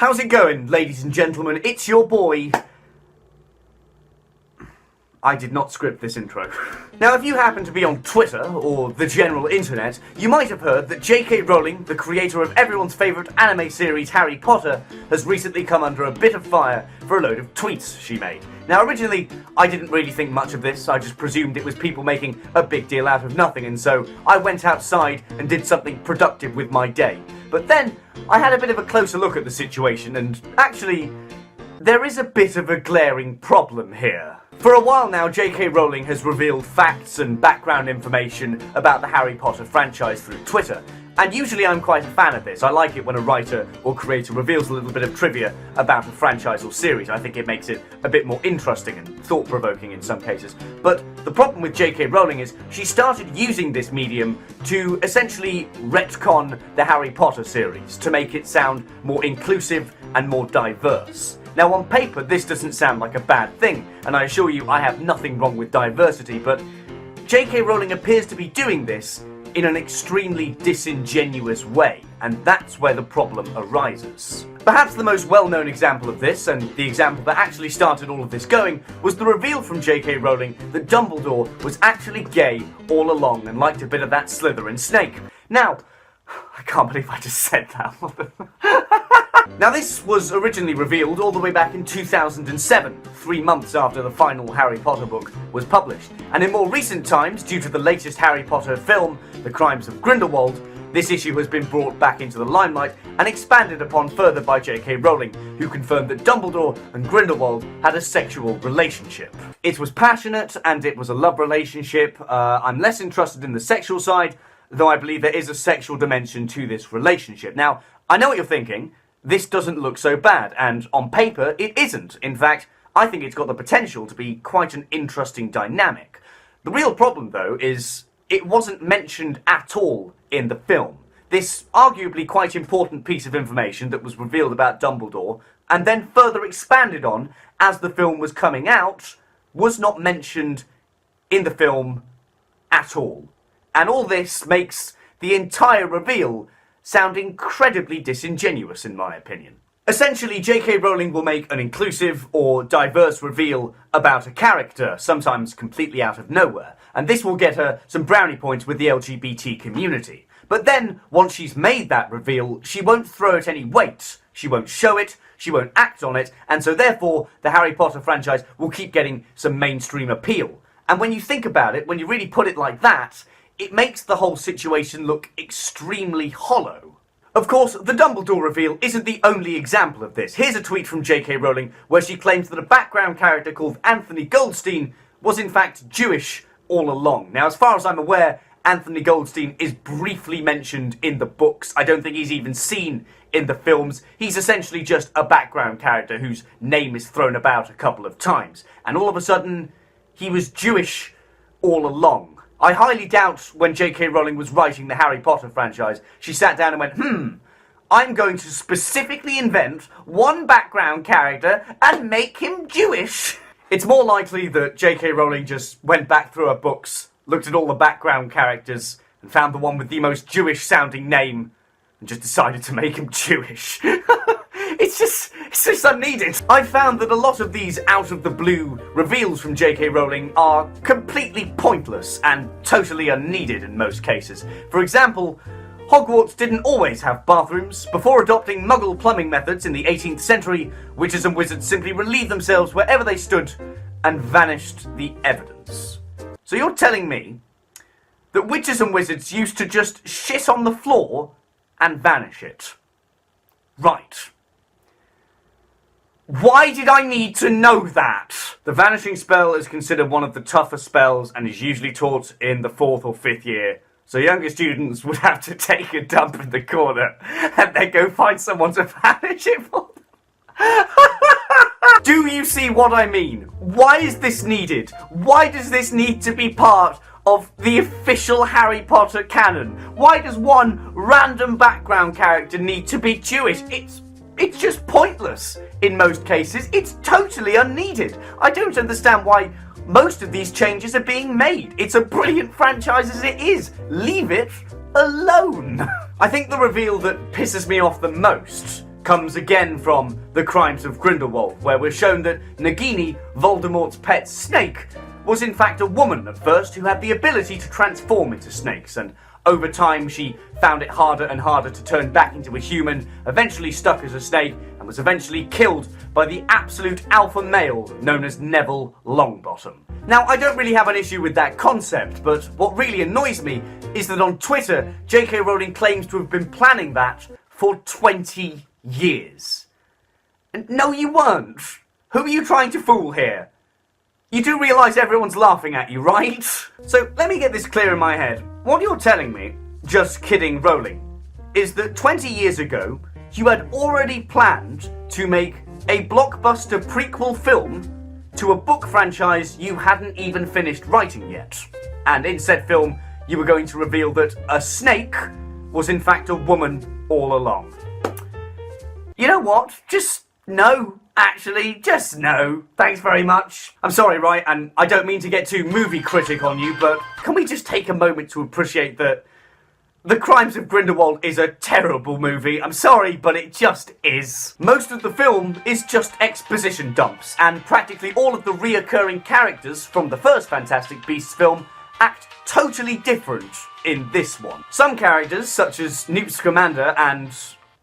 How's it going, ladies and gentlemen? It's your boy. I did not script this intro. Now, if you happen to be on Twitter, or the general internet, you might have heard that JK Rowling, the creator of everyone's favourite anime series Harry Potter, has recently come under a bit of fire for a load of tweets she made. Now, originally, I didn't really think much of this. I just presumed it was people making a big deal out of nothing, and so I went outside and did something productive with my day. But then, I had a bit of a closer look at the situation, and actually, there is a bit of a glaring problem here. For a while now, JK Rowling has revealed facts and background information about the Harry Potter franchise through Twitter. And usually I'm quite a fan of this. I like it when a writer or creator reveals a little bit of trivia about a franchise or series. I think it makes it a bit more interesting and thought-provoking in some cases. But the problem with JK Rowling is she started using this medium to essentially retcon the Harry Potter series to make it sound more inclusive and more diverse. Now, on paper, this doesn't sound like a bad thing, and I assure you I have nothing wrong with diversity, but JK Rowling appears to be doing this in an extremely disingenuous way, and that's where the problem arises. Perhaps the most well-known example of this, and the example that actually started all of this going, was the reveal from JK Rowling that Dumbledore was actually gay all along and liked a bit of that Slytherin snake. Now, I can't believe I just said that. Now, this was originally revealed all the way back in 2007, 3 months after the final Harry Potter book was published. And in more recent times, due to the latest Harry Potter film, The Crimes of Grindelwald, this issue has been brought back into the limelight and expanded upon further by JK Rowling, who confirmed that Dumbledore and Grindelwald had a sexual relationship. It was passionate and it was a love relationship. I'm less interested in the sexual side, though I believe there is a sexual dimension to this relationship. Now, I know what you're thinking. This doesn't look so bad, and on paper, it isn't. In fact, I think it's got the potential to be quite an interesting dynamic. The real problem, though, is it wasn't mentioned at all in the film. This arguably quite important piece of information that was revealed about Dumbledore, and then further expanded on as the film was coming out, was not mentioned in the film at all. And all this makes the entire reveal sound incredibly disingenuous, in my opinion. Essentially, JK Rowling will make an inclusive or diverse reveal about a character, sometimes completely out of nowhere, and this will get her some brownie points with the LGBT community. But then, once she's made that reveal, she won't throw it any weight. She won't show it, she won't act on it, and so therefore, the Harry Potter franchise will keep getting some mainstream appeal. And when you think about it, when you really put it like that, it makes the whole situation look extremely hollow. Of course, the Dumbledore reveal isn't the only example of this. Here's a tweet from JK Rowling where she claims that a background character called Anthony Goldstein was in fact Jewish all along. Now, as far as I'm aware, Anthony Goldstein is briefly mentioned in the books. I don't think he's even seen in the films. He's essentially just a background character whose name is thrown about a couple of times. And all of a sudden, he was Jewish all along. I highly doubt when JK Rowling was writing the Harry Potter franchise, she sat down and went, I'm going to specifically invent one background character and make him Jewish. It's more likely that JK Rowling just went back through her books, looked at all the background characters, and found the one with the most Jewish-sounding name, and just decided to make him Jewish. It's just unneeded. I've found that a lot of these out-of-the-blue reveals from JK Rowling are completely pointless and totally unneeded in most cases. For example, Hogwarts didn't always have bathrooms. Before adopting Muggle plumbing methods in the 18th century, witches and wizards simply relieved themselves wherever they stood and vanished the evidence. So you're telling me that witches and wizards used to just shit on the floor and vanish it? Right. Why did I need to know that? The vanishing spell is considered one of the tougher spells and is usually taught in the 4th or 5th year. So younger students would have to take a dump in the corner and then go find someone to vanish it for them. Do you see what I mean? Why is this needed? Why does this need to be part of the official Harry Potter canon? Why does one random background character need to be Jewish? It's just pointless in most cases. It's totally unneeded. I don't understand why most of these changes are being made. It's a brilliant franchise as it is. Leave it alone. I think the reveal that pisses me off the most comes again from The Crimes of Grindelwald, where we're shown that Nagini, Voldemort's pet snake, was in fact a woman at first who had the ability to transform into snakes, and over time she found it harder and harder to turn back into a human, eventually stuck as a snake, and was eventually killed by the absolute alpha male known as Neville Longbottom. Now, I don't really have an issue with that concept, but what really annoys me is that on Twitter, JK Rowling claims to have been planning that for 20 years. No, you weren't. Who are you trying to fool here? You do realise everyone's laughing at you, right? So let me get this clear in my head. What you're telling me, just kidding Rowling, is that 20 years ago, you had already planned to make a blockbuster prequel film to a book franchise you hadn't even finished writing yet. And in said film, you were going to reveal that a snake was in fact a woman all along. You know what? Just no. Actually, just no. Thanks very much. I'm sorry, right? And I don't mean to get too movie critic on you, but can we just take a moment to appreciate that The Crimes of Grindelwald is a terrible movie. I'm sorry, but it just is. Most of the film is just exposition dumps, and practically all of the reoccurring characters from the first Fantastic Beasts film act totally different in this one. Some characters, such as Newt Scamander and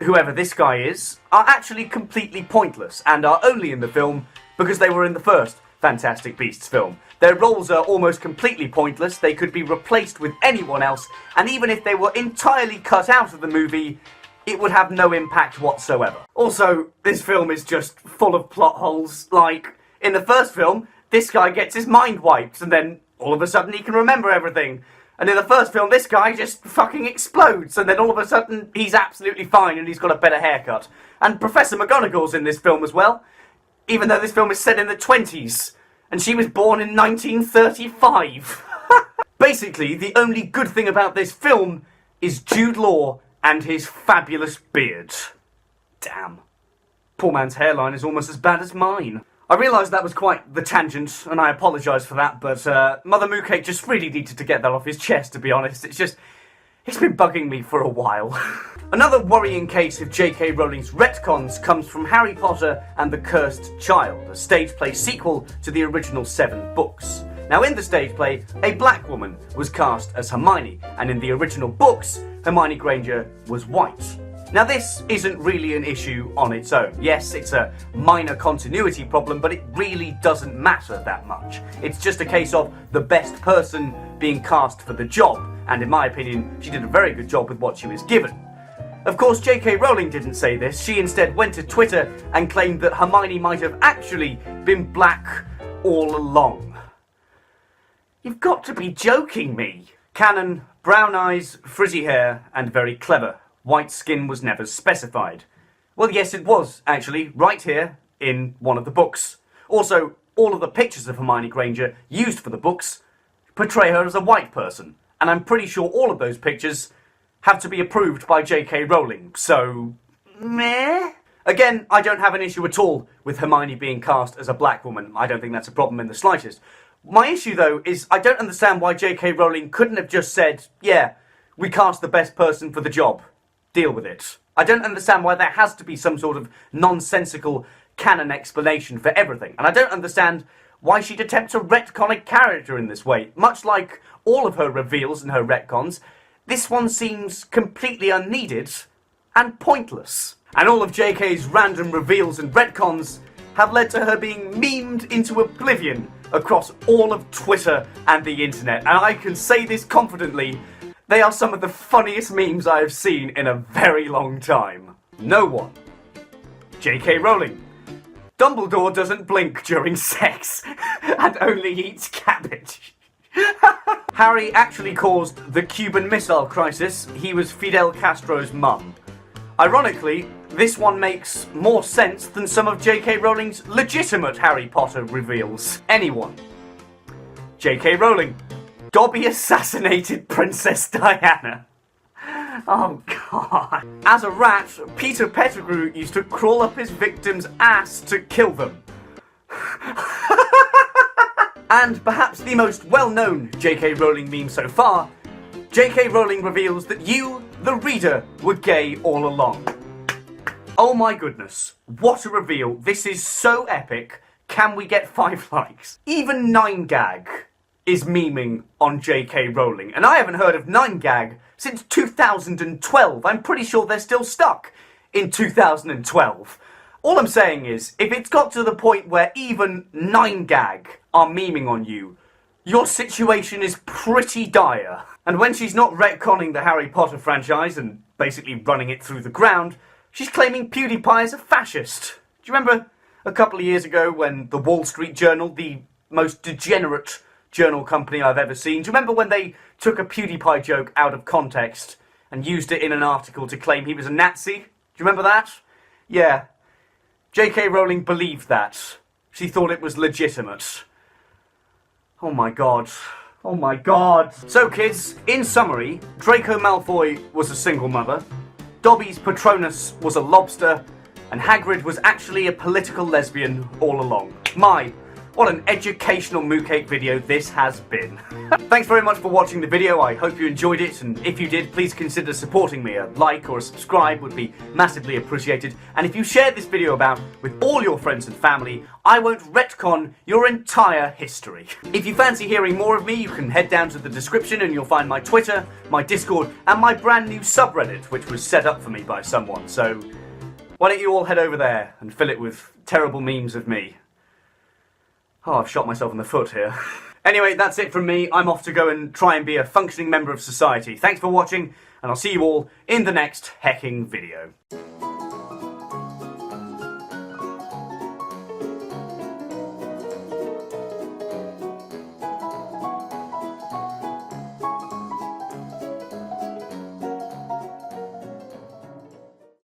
whoever this guy is, are actually completely pointless and are only in the film because they were in the first Fantastic Beasts film. Their roles are almost completely pointless, they could be replaced with anyone else, and even if they were entirely cut out of the movie, it would have no impact whatsoever. Also, this film is just full of plot holes. Like, in the first film, this guy gets his mind wiped, and then all of a sudden he can remember everything. And in the first film, this guy just fucking explodes, and then all of a sudden, he's absolutely fine and he's got a better haircut. And Professor McGonagall's in this film as well, even though this film is set in the 20s, and she was born in 1935. Basically, the only good thing about this film is Jude Law and his fabulous beard. Damn. Poor man's hairline is almost as bad as mine. I realise that was quite the tangent, and I apologise for that, but Mother Moocake just really needed to get that off his chest, to be honest. It's been bugging me for a while. Another worrying case of JK Rowling's retcons comes from Harry Potter and the Cursed Child, a stage play sequel to the original 7 books. Now, in the stage play, a black woman was cast as Hermione, and in the original books, Hermione Granger was white. Now, this isn't really an issue on its own. Yes, it's a minor continuity problem, but it really doesn't matter that much. It's just a case of the best person being cast for the job, and in my opinion, she did a very good job with what she was given. Of course, JK Rowling didn't say this. She instead went to Twitter and claimed that Hermione might have actually been black all along. You've got to be joking me. Canon, brown eyes, frizzy hair, and very clever. White skin was never specified. Well, yes, it was, actually, right here in one of the books. Also, all of the pictures of Hermione Granger used for the books portray her as a white person, and I'm pretty sure all of those pictures have to be approved by JK Rowling, so meh? Again, I don't have an issue at all with Hermione being cast as a black woman. I don't think that's a problem in the slightest. My issue, though, is I don't understand why JK Rowling couldn't have just said, yeah, we cast the best person for the job. Deal with it. I don't understand why there has to be some sort of nonsensical canon explanation for everything. And I don't understand why she'd attempt to retcon a character in this way. Much like all of her reveals and her retcons, this one seems completely unneeded and pointless. And all of JK's random reveals and retcons have led to her being memed into oblivion across all of Twitter and the internet. And I can say this confidently, they are some of the funniest memes I have seen in a very long time. No one. JK Rowling. Dumbledore doesn't blink during sex and only eats cabbage. Harry actually caused the Cuban Missile Crisis. He was Fidel Castro's mum. Ironically, this one makes more sense than some of JK Rowling's legitimate Harry Potter reveals. Anyone. JK Rowling. Dobby assassinated Princess Diana. Oh, God. As a rat, Peter Pettigrew used to crawl up his victim's ass to kill them. And perhaps the most well-known JK Rowling meme so far, JK Rowling reveals that you, the reader, were gay all along. Oh my goodness, what a reveal. This is so epic. Can we get 5 likes? Even 9gag is memeing on JK Rowling, and I haven't heard of 9gag since 2012. I'm pretty sure they're still stuck in 2012. All I'm saying is, if it's got to the point where even 9gag are memeing on you, your situation is pretty dire. And when she's not retconning the Harry Potter franchise and basically running it through the ground, she's claiming PewDiePie is a fascist. Do you remember a couple of years ago when the Wall Street Journal, the most degenerate journal company I've ever seen, do you remember when they took a PewDiePie joke out of context and used it in an article to claim he was a Nazi? Do you remember that? Yeah. JK Rowling believed that. She thought it was legitimate. Oh my god. Oh my god. So kids, in summary, Draco Malfoy was a single mother, Dobby's Patronus was a lobster, and Hagrid was actually a political lesbian all along. What an educational Moocake video this has been. Thanks very much for watching the video. I hope you enjoyed it, and if you did, please consider supporting me. A like or a subscribe would be massively appreciated. And if you share this video about with all your friends and family, I won't retcon your entire history. If you fancy hearing more of me, you can head down to the description and you'll find my Twitter, my Discord, and my brand new subreddit, which was set up for me by someone. So why don't you all head over there and fill it with terrible memes of me. Oh, I've shot myself in the foot here. Anyway, that's it from me. I'm off to go and try and be a functioning member of society. Thanks for watching, and I'll see you all in the next hecking video.